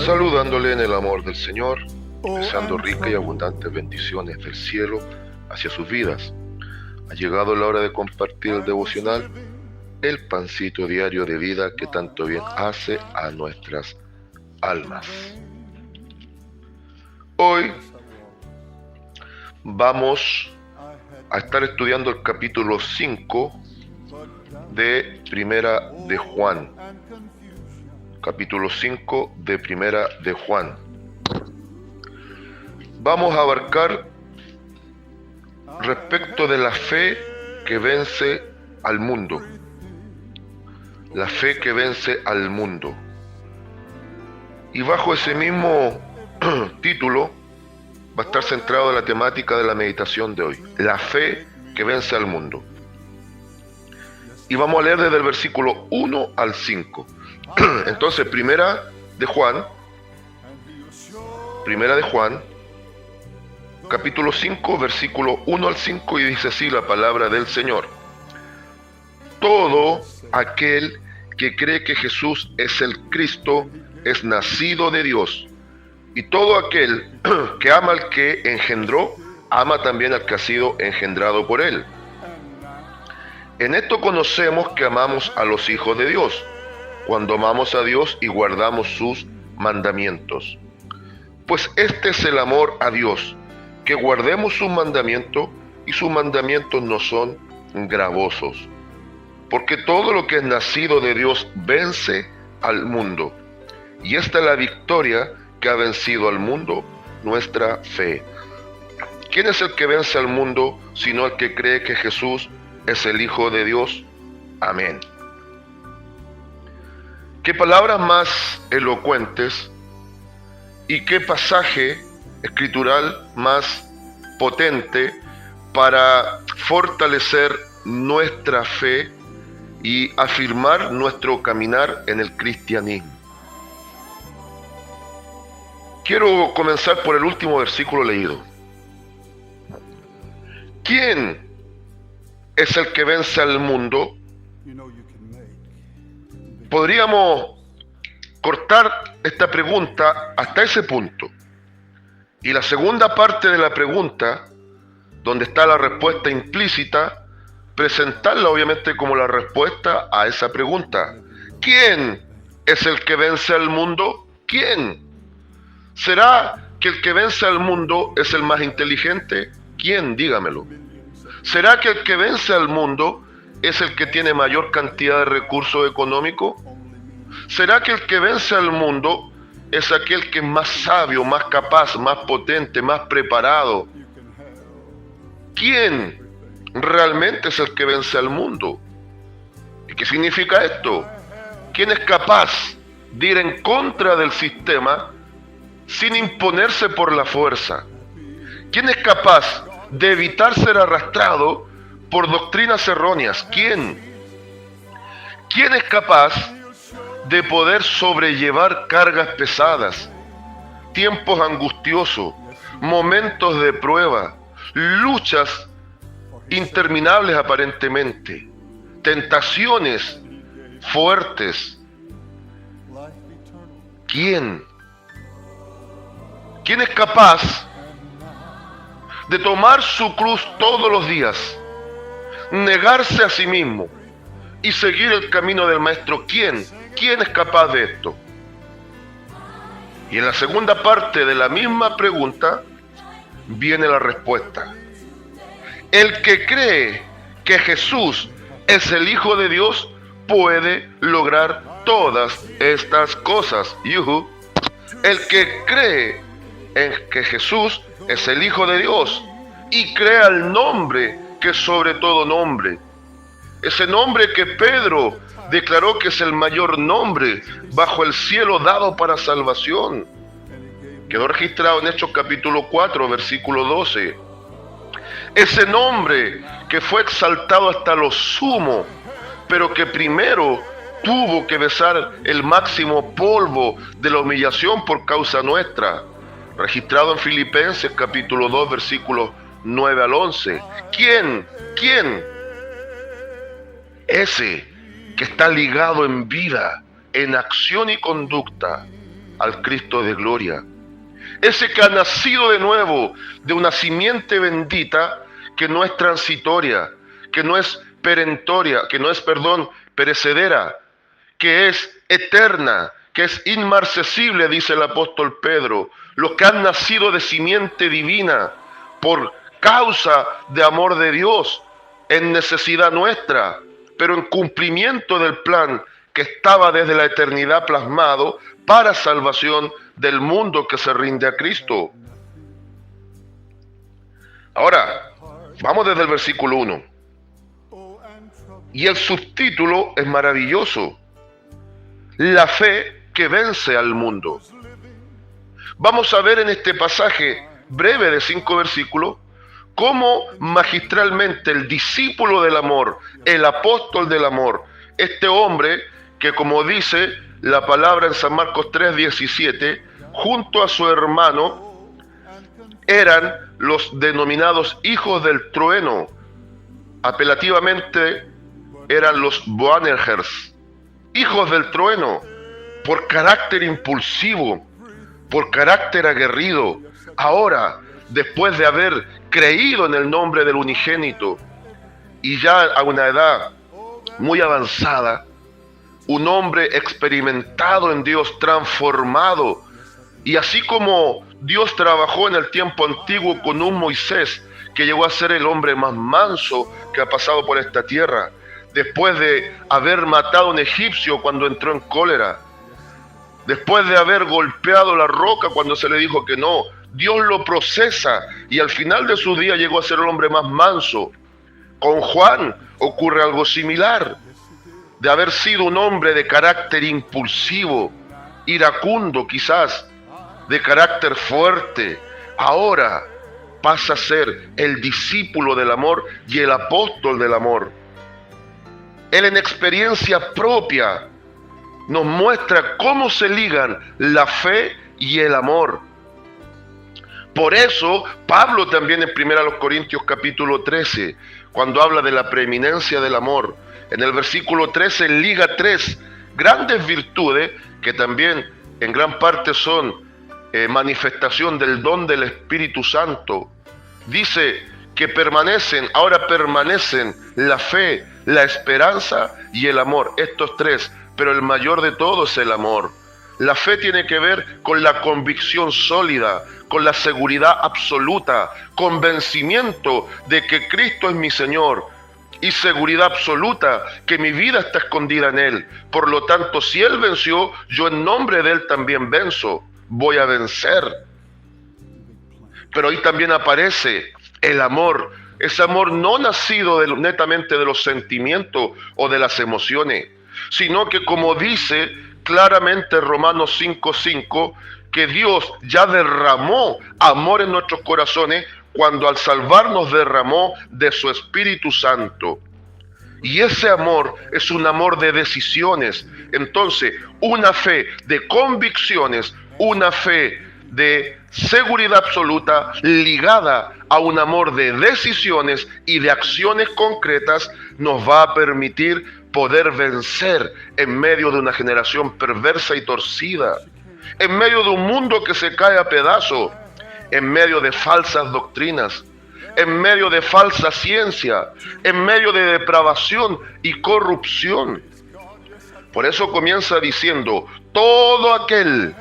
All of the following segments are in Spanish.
Saludándole en el amor del Señor, deseando ricas y abundantes bendiciones del cielo hacia sus vidas. Ha llegado la hora de compartir el devocional, el pancito diario de vida que tanto bien hace a nuestras almas. Hoy vamos a estar estudiando el capítulo 5 de Primera de Juan. Capítulo 5 de Primera de Juan. Vamos a abarcar respecto de la fe que vence al mundo. La fe que vence al mundo. Y bajo ese mismo título va a estar centrado en la temática de la meditación de hoy. La fe que vence al mundo. Y vamos a leer desde el versículo 1 al 5. Entonces, Primera de Juan, capítulo 5, versículo 1 al 5, y dice así la palabra del Señor. Todo aquel que cree que Jesús es el Cristo es nacido de Dios, y todo aquel que ama al que engendró, ama también al que ha sido engendrado por él. En esto conocemos que amamos a los hijos de Dios, cuando amamos a Dios y guardamos sus mandamientos. Pues este es el amor a Dios, que guardemos sus mandamientos, y sus mandamientos no son gravosos. Porque todo lo que es nacido de Dios vence al mundo. Y esta es la victoria que ha vencido al mundo, nuestra fe. ¿Quién es el que vence al mundo, sino el que cree que Jesús es el Hijo de Dios? Amén. Qué palabras más elocuentes y qué pasaje escritural más potente para fortalecer nuestra fe y afirmar nuestro caminar en el cristianismo. Quiero comenzar por el último versículo leído. ¿Quién es el que vence al mundo? Podríamos cortar esta pregunta hasta ese punto. Y la segunda parte de la pregunta, donde está la respuesta implícita, presentarla obviamente como la respuesta a esa pregunta. ¿Quién es el que vence al mundo? ¿Quién? ¿Será que el que vence al mundo es el más inteligente? ¿Quién? Dígamelo. ¿Será que el que vence al mundo es el que tiene mayor cantidad de recursos económicos? ¿Será que el que vence al mundo es aquel que es más sabio, más capaz, más potente, más preparado? ¿Quién realmente es el que vence al mundo? ¿Y qué significa esto? ¿Quién es capaz de ir en contra del sistema sin imponerse por la fuerza? ¿Quién es capaz de evitar ser arrastrado por doctrinas erróneas? ¿Quién? ¿Quién es capaz de poder sobrellevar cargas pesadas, tiempos angustiosos, momentos de prueba, luchas interminables aparentemente, tentaciones fuertes? ¿Quién? ¿Quién es capaz de tomar su cruz todos los días, negarse a sí mismo y seguir el camino del Maestro? ¿Quién? ¿Quién es capaz de esto? Y en la segunda parte de la misma pregunta viene la respuesta. El que cree que Jesús es el Hijo de Dios puede lograr todas estas cosas. ¡Yuhu! El que cree en que Jesús es el Hijo de Dios y crea el nombre que es sobre todo nombre. Ese nombre que Pedro declaró que es el mayor nombre bajo el cielo dado para salvación. Quedó registrado en Hechos capítulo 4, versículo 12. Ese nombre que fue exaltado hasta lo sumo, pero que primero tuvo que besar el máximo polvo de la humillación por causa nuestra. Registrado en Filipenses capítulo 2, versículos 9 al 11. ¿Quién? ¿Quién? Ese que está ligado en vida, en acción y conducta al Cristo de gloria. Ese que ha nacido de nuevo de una simiente bendita que no es transitoria, que no es perentoria, perecedera, que es eterna, que es inmarcesible, dice el apóstol Pedro. Los que han nacido de simiente divina por causa de amor de Dios, en necesidad nuestra, pero en cumplimiento del plan que estaba desde la eternidad plasmado para salvación del mundo que se rinde a Cristo. Ahora, vamos desde el versículo 1. Y el subtítulo es maravilloso: la fe que vence al mundo. Vamos a ver en este pasaje breve de 5 versículos cómo magistralmente el discípulo del amor, el apóstol del amor, este hombre que, como dice la palabra en San Marcos 3:17, junto a su hermano eran los denominados hijos del trueno, apelativamente eran los Boanergers, hijos del trueno, por carácter impulsivo, por carácter aguerrido. Ahora, después de haber creído en el nombre del unigénito y ya a una edad muy avanzada, un hombre experimentado en Dios, transformado, y así como Dios trabajó en el tiempo antiguo con un Moisés que llegó a ser el hombre más manso que ha pasado por esta tierra, después de haber matado a un egipcio cuando entró en cólera, después de haber golpeado la roca cuando se le dijo que no, Dios lo procesa y al final de su día llegó a ser el hombre más manso. Con Juan ocurre algo similar. De haber sido un hombre de carácter impulsivo, iracundo quizás, de carácter fuerte, ahora pasa a ser el discípulo del amor y el apóstol del amor. Él en experiencia propia nos muestra cómo se ligan la fe y el amor. Por eso Pablo también en 1 Corintios capítulo 13, cuando habla de la preeminencia del amor, en el versículo 13 liga 3 grandes virtudes que también en gran parte son manifestación del don del Espíritu Santo. Dice que ahora permanecen la fe, la esperanza y el amor, estos tres, pero el mayor de todos es el amor. La fe tiene que ver con la convicción sólida, con la seguridad absoluta, convencimiento de que Cristo es mi Señor y seguridad absoluta que mi vida está escondida en Él. Por lo tanto, si Él venció, yo en nombre de Él también venzo, voy a vencer. Pero ahí también aparece el amor, ese amor no nacido netamente de los sentimientos o de las emociones, sino que como dice claramente Romanos 5:5, que Dios ya derramó amor en nuestros corazones cuando al salvarnos derramó de su Espíritu Santo. Y ese amor es un amor de decisiones. Entonces, una fe de convicciones, una fe de seguridad absoluta ligada a un amor de decisiones y de acciones concretas nos va a permitir poder vencer en medio de una generación perversa y torcida, en medio de un mundo que se cae a pedazos, en medio de falsas doctrinas, en medio de falsa ciencia, en medio de depravación y corrupción. Por eso comienza diciendo: todo aquel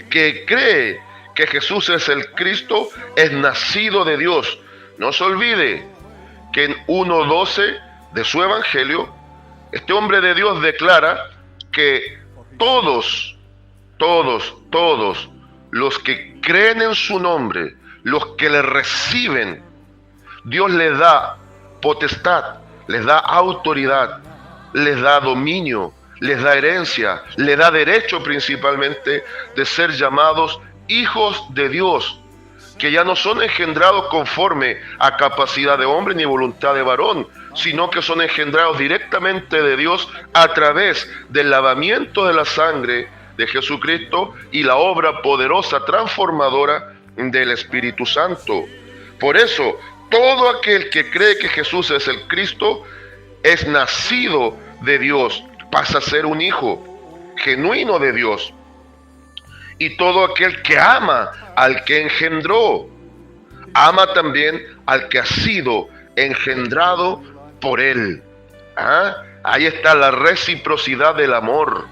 que cree que Jesús es el Cristo es nacido de Dios. No se olvide que en 1:12 de su evangelio, este hombre de Dios declara que todos los que creen en su nombre, los que le reciben, Dios les da potestad, les da autoridad, les da dominio, les da herencia, les da derecho principalmente de ser llamados hijos de Dios, que ya no son engendrados conforme a capacidad de hombre ni voluntad de varón, sino que son engendrados directamente de Dios a través del lavamiento de la sangre de Jesucristo y la obra poderosa transformadora del Espíritu Santo. Por eso, todo aquel que cree que Jesús es el Cristo es nacido de Dios. pasa a ser un hijo genuino de Dios. Y todo aquel que ama al que engendró, ama también al que ha sido engendrado por él. Ahí está la reciprocidad del amor.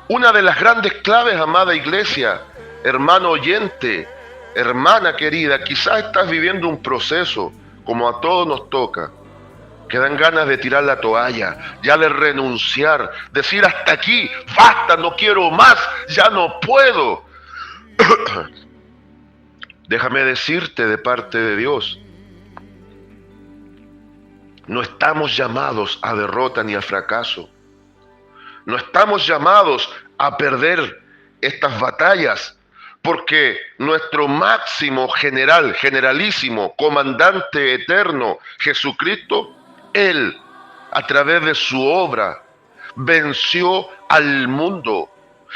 Una de las grandes claves, amada iglesia, hermano oyente, hermana querida, quizás estás viviendo un proceso, como a todos nos toca, que dan ganas de tirar la toalla, ya de renunciar, decir hasta aquí, basta, no quiero más, ya no puedo. Déjame decirte de parte de Dios, no estamos llamados a derrota ni a fracaso. No estamos llamados a perder estas batallas, porque nuestro máximo general, generalísimo, comandante eterno, Jesucristo, Él, a través de su obra, venció al mundo.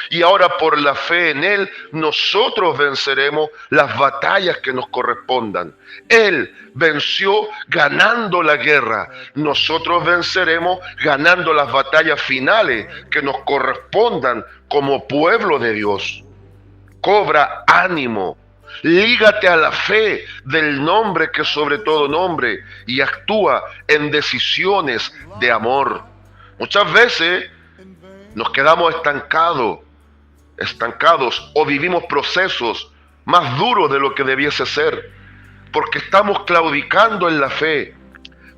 Y ahora por la fe en Él, nosotros venceremos las batallas que nos correspondan. Él venció ganando la guerra. Nosotros venceremos ganando las batallas finales que nos correspondan como pueblo de Dios. Cobra ánimo. Lígate a la fe del nombre que sobre todo nombre y actúa en decisiones de amor. Muchas veces nos quedamos estancados o vivimos procesos más duros de lo que debiese ser, porque estamos claudicando en la fe,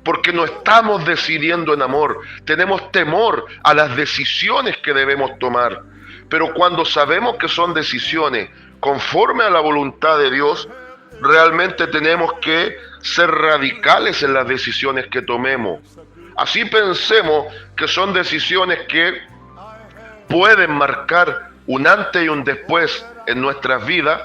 porque no estamos decidiendo en amor, tenemos temor a las decisiones que debemos tomar. Pero cuando sabemos que son decisiones conforme a la voluntad de Dios, realmente tenemos que ser radicales en las decisiones que tomemos. Así pensemos que son decisiones que pueden marcar un antes y un después en nuestras vidas.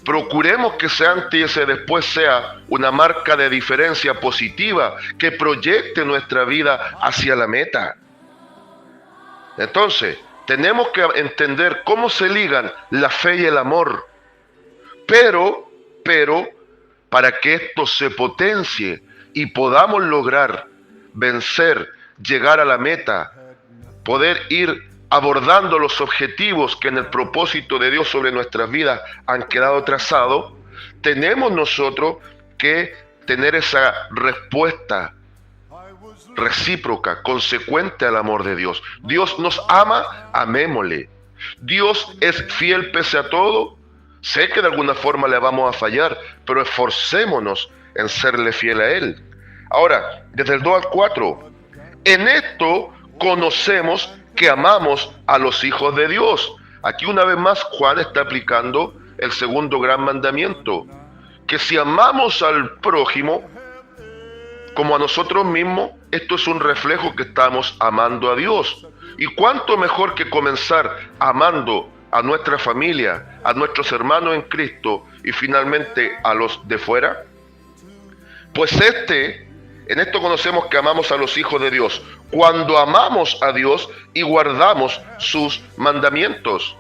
Procuremos que ese antes y ese después sea una marca de diferencia positiva que proyecte nuestra vida hacia la meta. Entonces, tenemos que entender cómo se ligan la fe y el amor. Pero, para que esto se potencie y podamos lograr vencer, llegar a la meta, poder ir abordando los objetivos que en el propósito de Dios sobre nuestras vidas han quedado trazados, tenemos nosotros que tener esa respuesta recíproca, consecuente al amor de Dios. Dios nos ama, amémosle. Dios es fiel pese a todo. Sé que de alguna forma le vamos a fallar, pero esforcémonos en serle fiel a Él. Ahora, desde el 2 al 4, en esto conocemos que amamos a los hijos de Dios. Aquí una vez más Juan está aplicando el segundo gran mandamiento, que si amamos al prójimo como a nosotros mismos, esto es un reflejo que estamos amando a Dios. Y cuánto mejor que comenzar amando a nuestra familia, a nuestros hermanos en Cristo y finalmente a los de fuera. Pues en esto conocemos que amamos a los hijos de Dios, cuando amamos a Dios y guardamos sus mandamientos.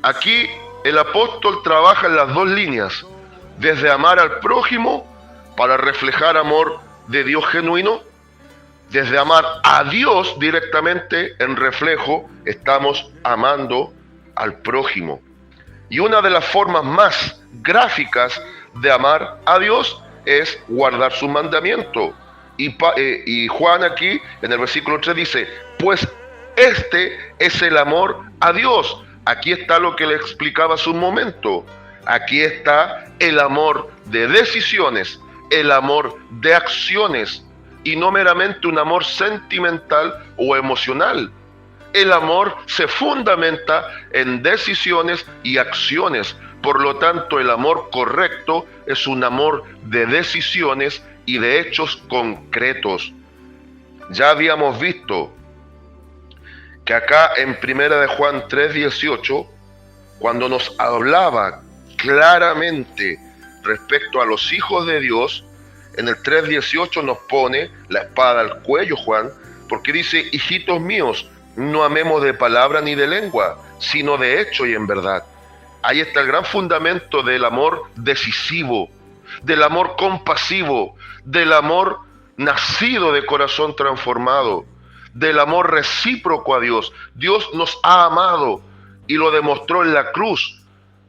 Aquí el apóstol trabaja en las dos líneas, desde amar al prójimo para reflejar amor de Dios genuino, desde amar a Dios directamente en reflejo, estamos amando al prójimo. Y una de las formas más gráficas de amar a Dios es guardar su mandamiento. Y Juan aquí en el versículo 3 dice, pues este es el amor a Dios. Aquí está lo que le explicaba hace un momento. Aquí está el amor de decisiones, el amor de acciones, y no meramente un amor sentimental o emocional. El amor se fundamenta en decisiones y acciones. Por lo tanto, el amor correcto es un amor de decisiones y de hechos concretos. Ya habíamos visto que acá en 1 Juan 3:18, cuando nos hablaba claramente respecto a los hijos de Dios, en el 3:18 nos pone la espada al cuello Juan, porque dice, hijitos míos, no amemos de palabra ni de lengua, sino de hecho y en verdad. Ahí está el gran fundamento del amor decisivo, del amor compasivo, del amor nacido de corazón transformado, del amor recíproco a Dios. Dios nos ha amado y lo demostró en la cruz.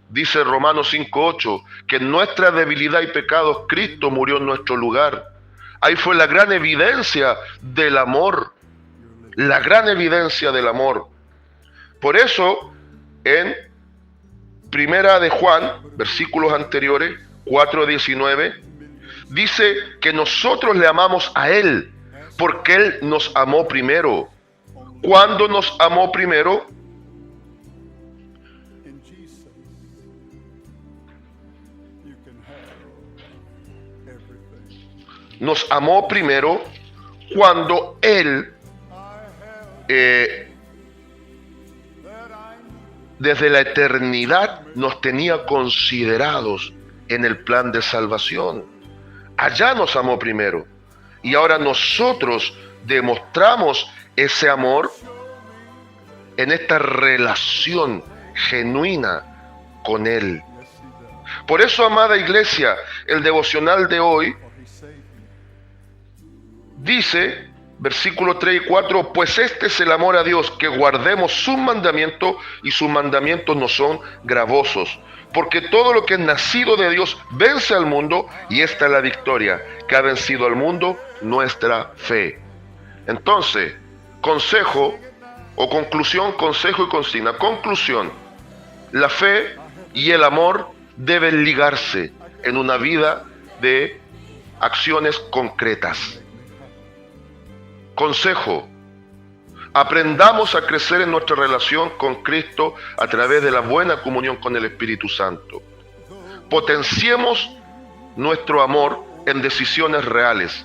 Dice Romanos 5:8, que en nuestra debilidad y pecados Cristo murió en nuestro lugar. Ahí fue la gran evidencia del amor, la gran evidencia del amor. Por eso, en Primera de Juan, versículos anteriores, 4:19, dice que nosotros le amamos a Él, porque Él nos amó primero. ¿Cuándo nos amó primero? Nos amó primero cuando Él, desde la eternidad, nos tenía considerados en el plan de salvación. Allá nos amó primero. Y ahora nosotros demostramos ese amor en esta relación genuina con Él. Por eso, amada iglesia, el devocional de hoy dice, versículos 3 y 4, pues este es el amor a Dios, que guardemos sus mandamientos, y sus mandamientos no son gravosos. Porque todo lo que es nacido de Dios vence al mundo, y esta es la victoria que ha vencido al mundo, nuestra fe. Entonces, consejo o conclusión, consejo y consigna. Conclusión: la fe y el amor deben ligarse en una vida de acciones concretas. Consejo: aprendamos a crecer en nuestra relación con Cristo a través de la buena comunión con el Espíritu Santo. Potenciemos nuestro amor en decisiones reales.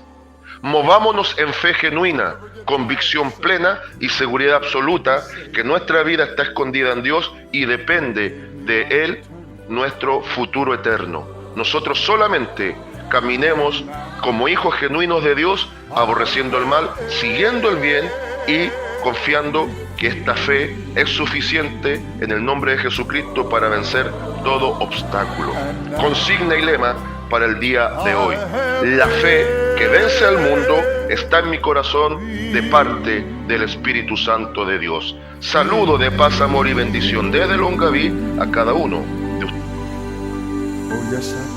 Movámonos en fe genuina, convicción plena y seguridad absoluta que nuestra vida está escondida en Dios y depende de Él nuestro futuro eterno. Nosotros solamente caminemos como hijos genuinos de Dios, aborreciendo el mal, siguiendo el bien y confiando que esta fe es suficiente en el nombre de Jesucristo para vencer todo obstáculo. Consigna y lema para el día de hoy: la fe que vence al mundo está en mi corazón de parte del Espíritu Santo de Dios. Saludo de paz, amor y bendición desde Longaví a cada uno de ustedes.